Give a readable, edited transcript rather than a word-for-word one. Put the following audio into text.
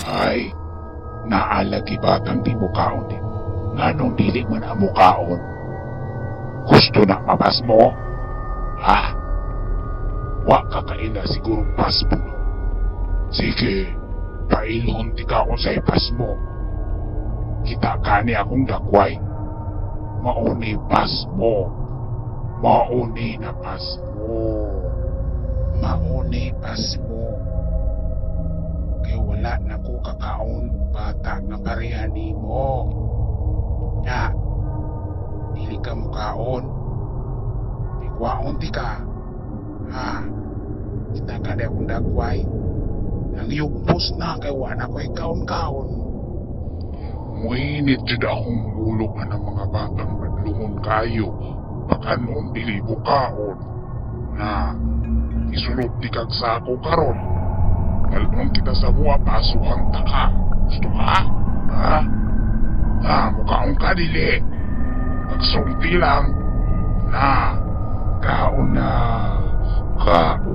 Ay, naalagi batang di mukaon din. Nganong dili man ang mukaon? Gusto na mapas mo? Ha? Wa ka kaila siguro pas mo. Sige, pailhon di ka kung sa ipas mo. Kita kani akong dakway. Mauni pas mo. Mauni na pas mo. Mauni pas mo. Kaya wala na ko kakaon bata nga pareha nimo. Ya, dili ka mukaon. Bigwaon di ka. Ha? Kita kani akong dakway. Ang yugpos na kay wala ko ikaon-kaon. Muinit jud akong bulog ng mga batang madluhon kayo. Baka noon dili bukaon. Na, isunod di kag sako karon. Kalon kita sa buwa pasuhan ta ka. Gusto ka? Ha? Ha, mukaon ka dili. Pagsulti lang. Na, kaon na. Kaon.